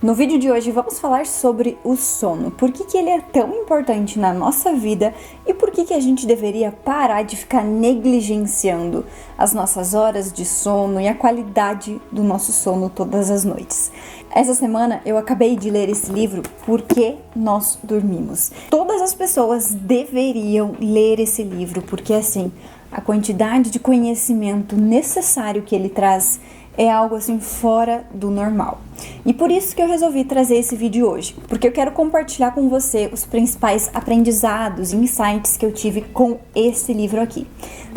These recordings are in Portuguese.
No vídeo de hoje vamos falar sobre o sono, por que ele é tão importante na nossa vida e por que a gente deveria parar de ficar negligenciando as nossas horas de sono e a qualidade do nosso sono todas as noites. Essa semana eu acabei de ler esse livro, Por que Nós Dormimos. Todas as pessoas deveriam ler esse livro, porque assim, a quantidade de conhecimento necessário que ele traz é algo assim fora do normal. E por isso que eu resolvi trazer esse vídeo hoje, porque eu quero compartilhar com você os principais aprendizados e insights que eu tive com esse livro aqui.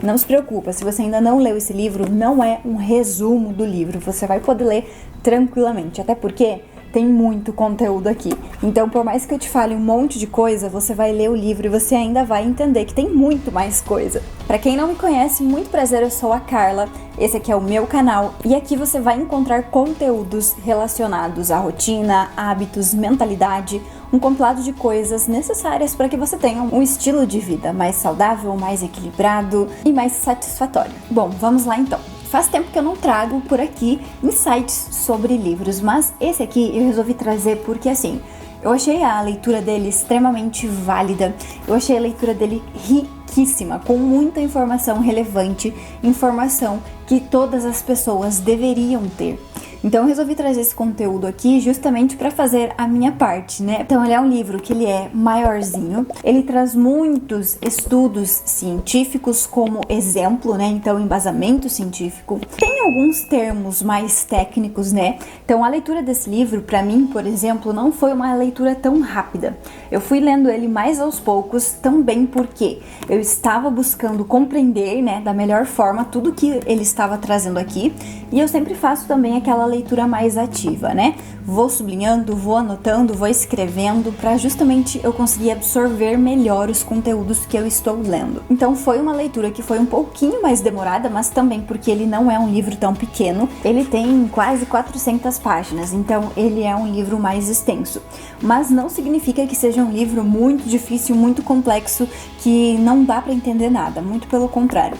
Não se preocupa, se você ainda não leu esse livro, não é um resumo do livro, você vai poder ler tranquilamente, até porque tem muito conteúdo aqui. Então, por mais que eu te fale um monte de coisa, você vai ler o livro e você ainda vai entender que tem muito mais coisa. Para quem não me conhece, muito prazer, eu sou a Carla. Esse aqui é o meu canal e aqui você vai encontrar conteúdos relacionados à rotina, hábitos, mentalidade, um compilado de coisas necessárias para que você tenha um estilo de vida mais saudável, mais equilibrado e mais satisfatório. Bom, vamos lá então. Faz tempo que eu não trago por aqui insights sobre livros, mas esse aqui eu resolvi trazer porque assim, eu achei a leitura dele extremamente válida, eu achei a leitura dele riquíssima, com muita informação relevante, informação que todas as pessoas deveriam ter. Então eu resolvi trazer esse conteúdo aqui justamente para fazer a minha parte, né? Então ele é um livro que ele é maiorzinho, ele traz muitos estudos científicos como exemplo, né? Então embasamento científico. Tem alguns termos mais técnicos, né? Então a leitura desse livro, para mim, por exemplo, não foi uma leitura tão rápida. Eu fui lendo ele mais aos poucos, também porque eu estava buscando compreender, né, da melhor forma tudo que ele estava trazendo aqui, e eu sempre faço também aquela leitura mais ativa, né? Vou sublinhando, vou anotando, vou escrevendo para justamente eu conseguir absorver melhor os conteúdos que eu estou lendo. Então foi uma leitura que foi um pouquinho mais demorada, mas também porque ele não é um livro tão pequeno. Ele tem quase 400 páginas, então ele é um livro mais extenso. Mas não significa que seja um livro muito difícil, muito complexo, que não dá para entender nada, muito pelo contrário.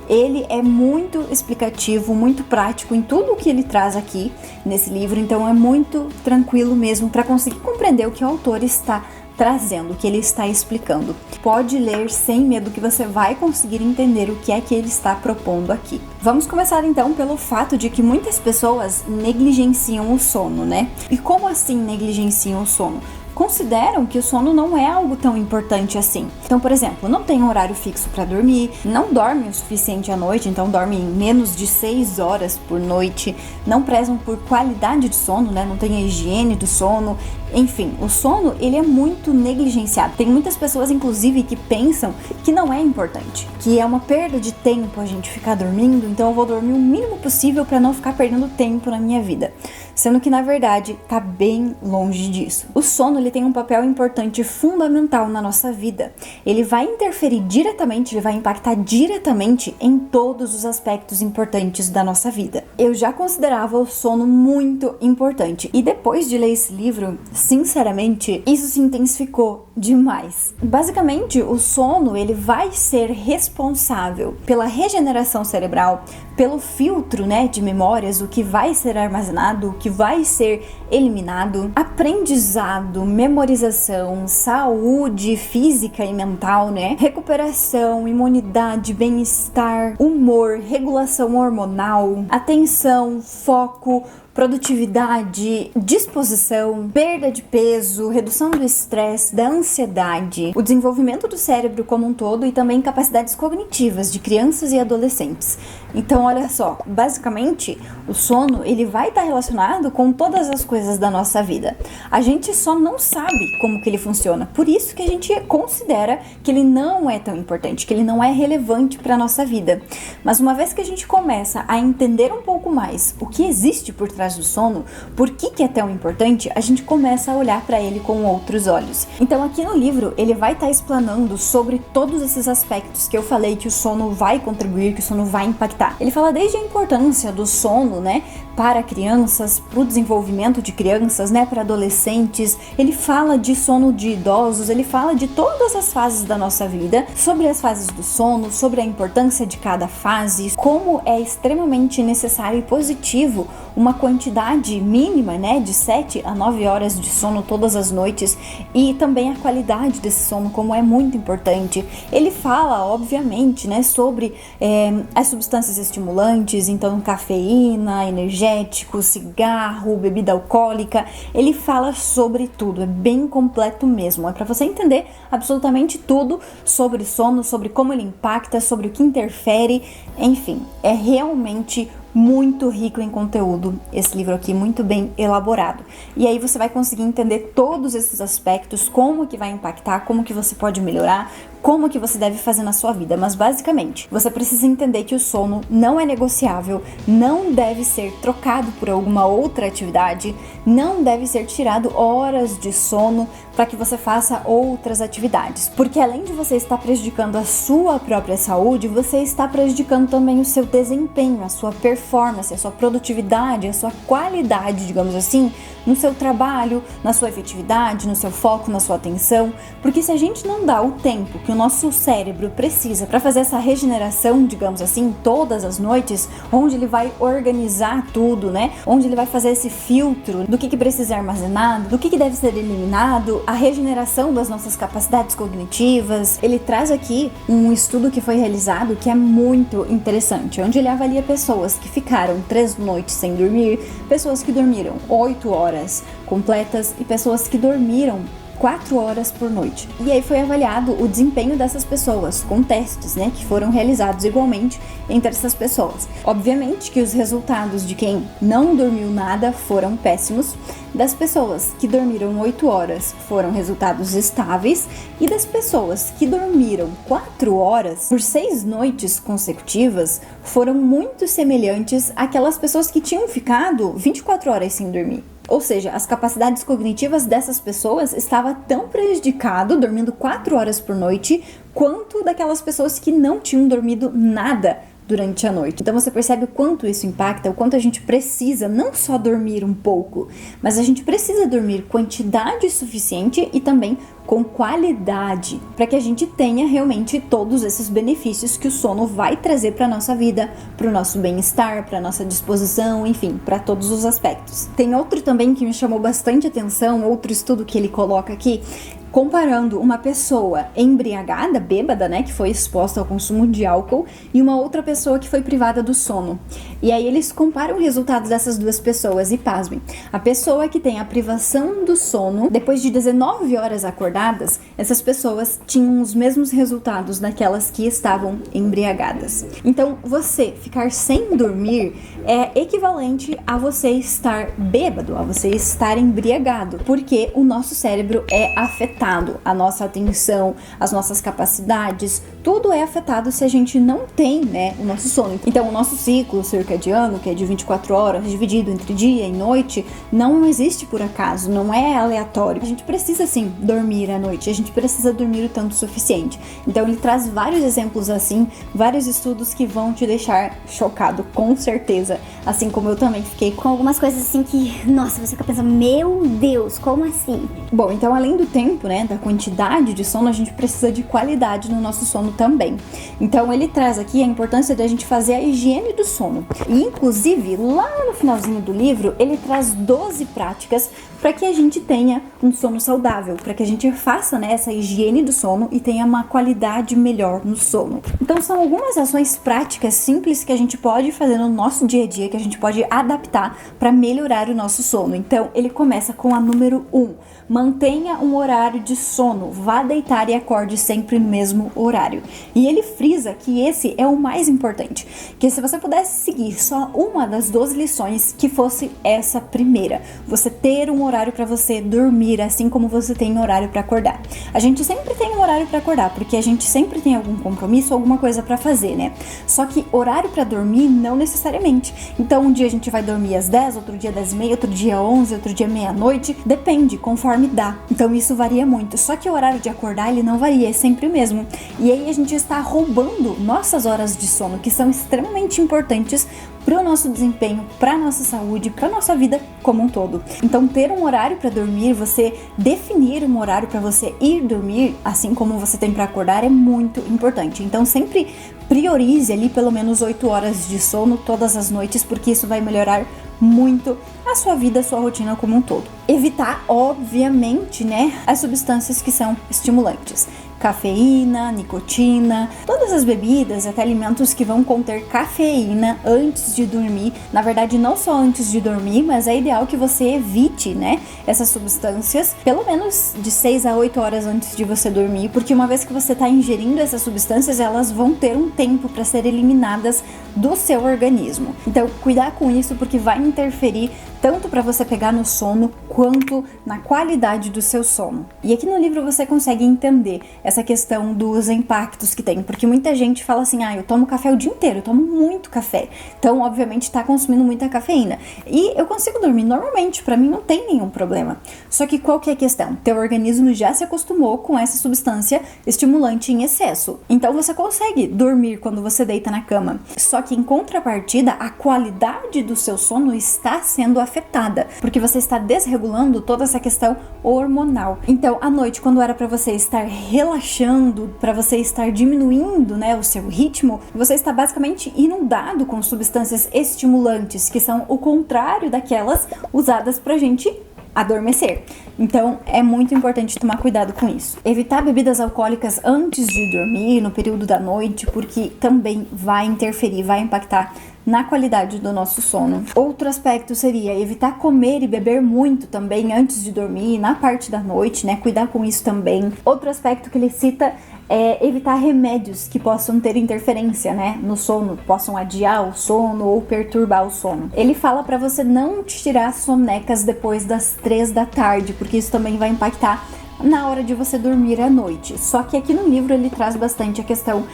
Ele é muito explicativo, muito prático em tudo o que ele traz aqui nesse livro, então é muito tranquilo mesmo para conseguir compreender o que o autor está trazendo, o que ele está explicando. Pode ler sem medo que você vai conseguir entender o que é que ele está propondo aqui. Vamos começar então pelo fato de que muitas pessoas negligenciam o sono, né? E como assim negligenciam o sono? Consideram que o sono não é algo tão importante assim. Então, por exemplo, não tem um horário fixo para dormir, não dormem o suficiente à noite, então dormem menos de 6 horas por noite, não prezam por qualidade de sono, né? Não tem a higiene do sono. Enfim, o sono, ele é muito negligenciado. Tem muitas pessoas, inclusive, que pensam que não é importante, que é uma perda de tempo a gente ficar dormindo, então eu vou dormir o mínimo possível para não ficar perdendo tempo na minha vida. Sendo que, na verdade, tá bem longe disso. O sono, ele tem um papel importante, fundamental na nossa vida. Ele vai interferir diretamente, ele vai impactar diretamente em todos os aspectos importantes da nossa vida. Eu já considerava o sono muito importante e depois de ler esse livro, sinceramente, isso se intensificou demais. Basicamente, o sono, ele vai ser responsável pela regeneração cerebral, pelo filtro, né, de memórias, o que vai ser armazenado, o que vai ser eliminado, aprendizado, memorização, saúde física e mental, né, recuperação, imunidade, bem-estar, humor, regulação hormonal, atenção, foco, produtividade, disposição, perda de peso, redução do estresse, da ansiedade, o desenvolvimento do cérebro como um todo e também capacidades cognitivas de crianças e adolescentes. Então, olha só, basicamente, o sono, ele vai estar relacionado com todas as coisas da nossa vida. A gente só não sabe como que ele funciona, por isso que a gente considera que ele não é tão importante, que ele não é relevante para a nossa vida. Mas uma vez que a gente começa a entender um pouco mais o que existe por trás do sono, por que é tão importante, a gente começa a olhar para ele com outros olhos. Então aqui no livro ele vai estar explanando sobre todos esses aspectos que eu falei que o sono vai contribuir, que o sono vai impactar. Ele fala desde a importância do sono, né, para crianças, para o desenvolvimento de crianças, né, para adolescentes. Ele fala de sono de idosos, ele fala de todas as fases da nossa vida, sobre as fases do sono, sobre a importância de cada fase, como é extremamente necessário e positivo uma quantidade mínima, né, de 7 a 9 horas de sono todas as noites, e também a qualidade desse sono, como é muito importante. Ele fala, obviamente, né, sobre as substâncias estimulantes, então cafeína, energético, cigarro, bebida alcoólica. Ele fala sobre tudo, é bem completo mesmo, é para você entender absolutamente tudo sobre sono, sobre como ele impacta, sobre o que interfere, enfim, é realmente muito rico em conteúdo, esse livro aqui, muito bem elaborado. E aí você vai conseguir entender todos esses aspectos, como que vai impactar, como que você pode melhorar, como que você deve fazer na sua vida. Mas basicamente, você precisa entender que o sono não é negociável, não deve ser trocado por alguma outra atividade, não deve ser tirado horas de sono para que você faça outras atividades. Porque além de você estar prejudicando a sua própria saúde, você está prejudicando também o seu desempenho, a sua performance, a sua produtividade, a sua qualidade, digamos assim, no seu trabalho, na sua efetividade, no seu foco, na sua atenção. Porque se a gente não dá o tempo que o nosso cérebro precisa para fazer essa regeneração, digamos assim, todas as noites, onde ele vai organizar tudo, né? Onde ele vai fazer esse filtro do que precisa ser armazenado, do que deve ser eliminado, a regeneração das nossas capacidades cognitivas. Ele traz aqui um estudo que foi realizado que é muito interessante, onde ele avalia pessoas que ficaram 3 noites sem dormir, pessoas que dormiram 8 horas completas e pessoas que dormiram 4 horas por noite. E aí foi avaliado o desempenho dessas pessoas com testes, né, que foram realizados igualmente entre essas pessoas. Obviamente que os resultados de quem não dormiu nada foram péssimos, das pessoas que dormiram 8 horas foram resultados estáveis, e das pessoas que dormiram 4 horas por 6 noites consecutivas foram muito semelhantes àquelas pessoas que tinham ficado 24 horas sem dormir. Ou seja, as capacidades cognitivas dessas pessoas estavam tão prejudicadas, dormindo 4 horas por noite, quanto daquelas pessoas que não tinham dormido nada durante a noite. Então você percebe o quanto isso impacta, o quanto a gente precisa não só dormir um pouco, mas a gente precisa dormir quantidade suficiente e também com qualidade, para que a gente tenha realmente todos esses benefícios que o sono vai trazer para nossa vida, para o nosso bem-estar, para nossa disposição, enfim, para todos os aspectos. Tem outro também que me chamou bastante atenção, outro estudo que ele coloca aqui, comparando uma pessoa embriagada, bêbada, né, que foi exposta ao consumo de álcool, e uma outra pessoa que foi privada do sono. E aí eles comparam o resultado dessas duas pessoas e pasmem. A pessoa que tem a privação do sono, depois de 19 horas acordadas, essas pessoas tinham os mesmos resultados daquelas que estavam embriagadas. Então, você ficar sem dormir é equivalente a você estar bêbado, a você estar embriagado, porque o nosso cérebro é afetado. A nossa atenção, as nossas capacidades, tudo é afetado se a gente não tem, né, o nosso sono. Então, o nosso ciclo circadiano, que é de 24 horas, dividido entre dia e noite, não existe por acaso, não é aleatório. A gente precisa, sim, dormir à noite, a gente precisa dormir o tanto suficiente. Então, ele traz vários exemplos assim, vários estudos que vão te deixar chocado, com certeza. Assim como eu também fiquei com algumas coisas assim que, nossa, você fica pensando, meu Deus, como assim? Bom, então, além do tempo, né, da quantidade de sono, a gente precisa de qualidade no nosso sono também. Então ele traz aqui a importância da gente fazer a higiene do sono. E inclusive, lá no finalzinho do livro, ele traz 12 práticas para que a gente tenha um sono saudável, para que a gente faça, né, essa higiene do sono e tenha uma qualidade melhor no sono. Então são algumas ações práticas simples que a gente pode fazer no nosso dia a dia, que a gente pode adaptar para melhorar o nosso sono. Então ele começa com a número 1. Mantenha um horário de sono, vá deitar e acorde sempre no mesmo horário. E ele frisa que esse é o mais importante, que se você pudesse seguir só uma das 12 lições, que fosse essa primeira, você ter um horário para você dormir, assim como você tem um horário para acordar. A gente sempre tem um horário para acordar, porque a gente sempre tem algum compromisso, alguma coisa para fazer, né? Só que horário para dormir não necessariamente. Então um dia a gente vai dormir às 10, outro dia 10h30, outro dia 11, outro dia meia-noite, depende, conforme dá. Então isso varia muito. Só que o horário de acordar, ele não varia, é sempre o mesmo. E aí a gente está roubando nossas horas de sono, que são extremamente importantes para o nosso desempenho, para a nossa saúde, para a nossa vida como um todo. Então, ter um horário para dormir, você definir um horário para você ir dormir, assim como você tem para acordar, é muito importante. Então, sempre priorize ali pelo menos 8 horas de sono todas as noites, porque isso vai melhorar muito a sua vida, a sua rotina como um todo. Evitar, obviamente, né, as substâncias que são estimulantes. Cafeína, nicotina, todas as bebidas, até alimentos que vão conter cafeína antes de dormir. Na verdade, não só antes de dormir, mas é ideal que você evite, né, essas substâncias pelo menos de 6 a 8 horas antes de você dormir, porque uma vez que você está ingerindo essas substâncias, elas vão ter um tempo para serem eliminadas do seu organismo. Então, cuidar com isso, porque vai interferir tanto para você pegar no sono quanto na qualidade do seu sono. E aqui no livro você consegue entender essa questão dos impactos que tem, porque muita gente fala assim, eu tomo café o dia inteiro, eu tomo muito café, então obviamente está consumindo muita cafeína, e eu consigo dormir normalmente, para mim não tem nenhum problema. Só que qual que é a questão? Teu organismo já se acostumou com essa substância estimulante em excesso, então você consegue dormir quando você deita na cama, só que em contrapartida a qualidade do seu sono está sendo afetada, porque você está desregulando toda essa questão hormonal. Então, à noite, quando era para você estar relaxando, para você estar diminuindo, né, o seu ritmo, você está basicamente inundado com substâncias estimulantes, que são o contrário daquelas usadas pra gente adormecer. Então, é muito importante tomar cuidado com isso. Evitar bebidas alcoólicas antes de dormir, no período da noite, porque também vai interferir, vai impactar na qualidade do nosso sono. Outro aspecto seria evitar comer e beber muito também antes de dormir, na parte da noite, né? Cuidar com isso também. Outro aspecto que ele cita é evitar remédios que possam ter interferência, né, no sono, possam adiar o sono ou perturbar o sono. Ele fala para você não tirar sonecas depois das 3 da tarde, porque isso também vai impactar na hora de você dormir à noite. Só que aqui no livro ele traz bastante a questão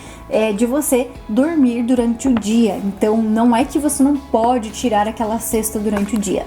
de você dormir durante o dia. Então não é que você não pode tirar aquela siesta durante o dia.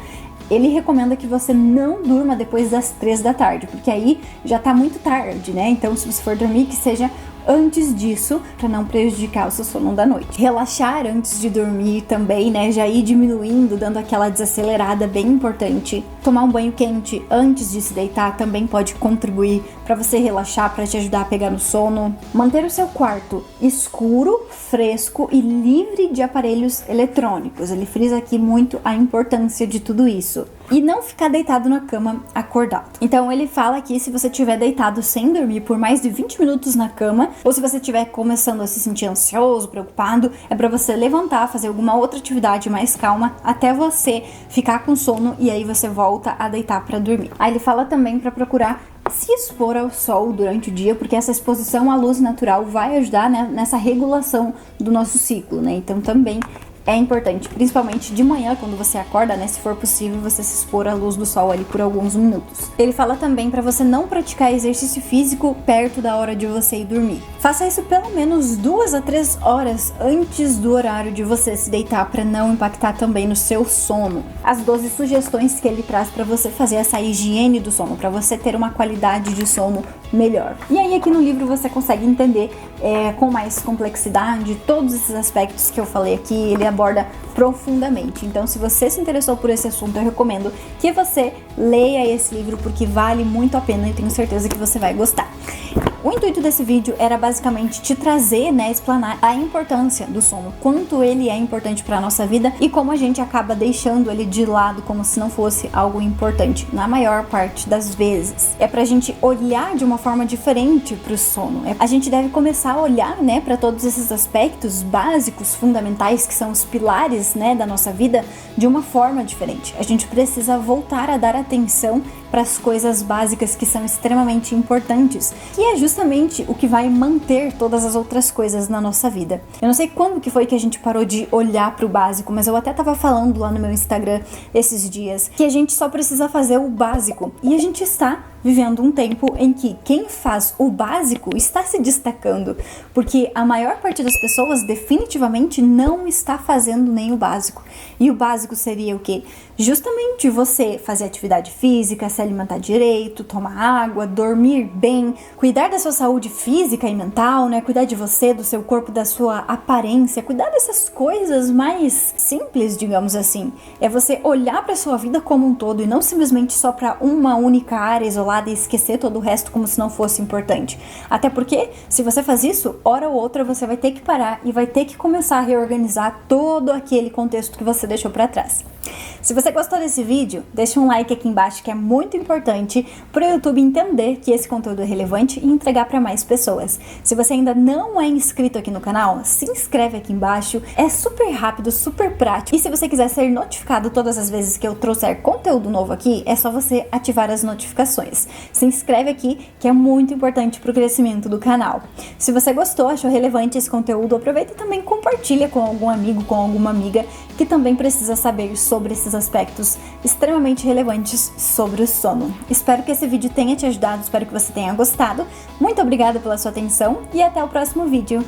Ele recomenda que você não durma depois das 3 da tarde, porque aí já tá muito tarde, né? Então, se você for dormir, que seja antes disso, para não prejudicar o seu sono da noite. Relaxar antes de dormir também, né? Já ir diminuindo, dando aquela desacelerada bem importante. Tomar um banho quente antes de se deitar também pode contribuir para você relaxar, para te ajudar a pegar no sono. Manter o seu quarto escuro, fresco e livre de aparelhos eletrônicos. Ele frisa aqui muito a importância de tudo isso. E não ficar deitado na cama acordado. Então ele fala aqui, se você estiver deitado sem dormir por mais de 20 minutos na cama, ou se você estiver começando a se sentir ansioso, preocupado, é para você levantar, fazer alguma outra atividade mais calma até você ficar com sono e aí você volta a deitar para dormir. Aí ele fala também para procurar se expor ao sol durante o dia, porque essa exposição à luz natural vai ajudar, né, nessa regulação do nosso ciclo, né? Então também é importante, principalmente de manhã, quando você acorda, né, se for possível, você se expor à luz do sol ali por alguns minutos. Ele fala também para você não praticar exercício físico perto da hora de você ir dormir. Faça isso pelo menos 2 a 3 horas antes do horário de você se deitar, para não impactar também no seu sono. As 12 sugestões que ele traz para você fazer essa higiene do sono, para você ter uma qualidade de sono melhor. E aí aqui no livro você consegue entender com mais complexidade todos esses aspectos que eu falei aqui. Ele aborda profundamente. Então, se você se interessou por esse assunto, eu recomendo que você leia esse livro, porque vale muito a pena e tenho certeza que você vai gostar. O intuito desse vídeo era basicamente te trazer, né, explanar a importância do sono, quanto ele é importante para nossa vida e como a gente acaba deixando ele de lado como se não fosse algo importante, na maior parte das vezes. É pra gente olhar de uma forma diferente pro sono. A gente deve começar a olhar, né, para todos esses aspectos básicos, fundamentais, que são os pilares, né, da nossa vida, de uma forma diferente. A gente precisa voltar a dar atenção para as coisas básicas que são extremamente importantes, que é justamente o que vai manter todas as outras coisas na nossa vida. Eu não sei quando que foi que a gente parou de olhar para o básico, mas eu até tava falando lá no meu Instagram esses dias que a gente só precisa fazer o básico, e a gente está vivendo um tempo em que quem faz o básico está se destacando, porque a maior parte das pessoas definitivamente não está fazendo nem o básico. E o básico seria o quê? Justamente você fazer atividade física, se alimentar direito, tomar água, dormir bem, cuidar da sua saúde física e mental, né? Cuidar de você, do seu corpo, da sua aparência, cuidar dessas coisas mais simples, digamos assim. É você olhar para sua vida como um todo e não simplesmente só para uma única área isolada e esquecer todo o resto como se não fosse importante. Até porque, se você faz isso, hora ou outra você vai ter que parar e vai ter que começar a reorganizar todo aquele contexto que você deixou para trás. Se você gostou desse vídeo, deixa um like aqui embaixo que é muito importante para o YouTube entender que esse conteúdo é relevante e entregar para mais pessoas. Se você ainda não é inscrito aqui no canal, se inscreve aqui embaixo, é super rápido, super prático. E se você quiser ser notificado todas as vezes que eu trouxer conteúdo novo aqui, é só você ativar as notificações. Se inscreve aqui que é muito importante para o crescimento do canal. Se você gostou, achou relevante esse conteúdo, aproveita e também compartilha com algum amigo, com alguma amiga que também precisa saber sobre esses aspectos extremamente relevantes sobre o sono. Espero que esse vídeo tenha te ajudado, espero que você tenha gostado. Muito obrigada pela sua atenção e até o próximo vídeo.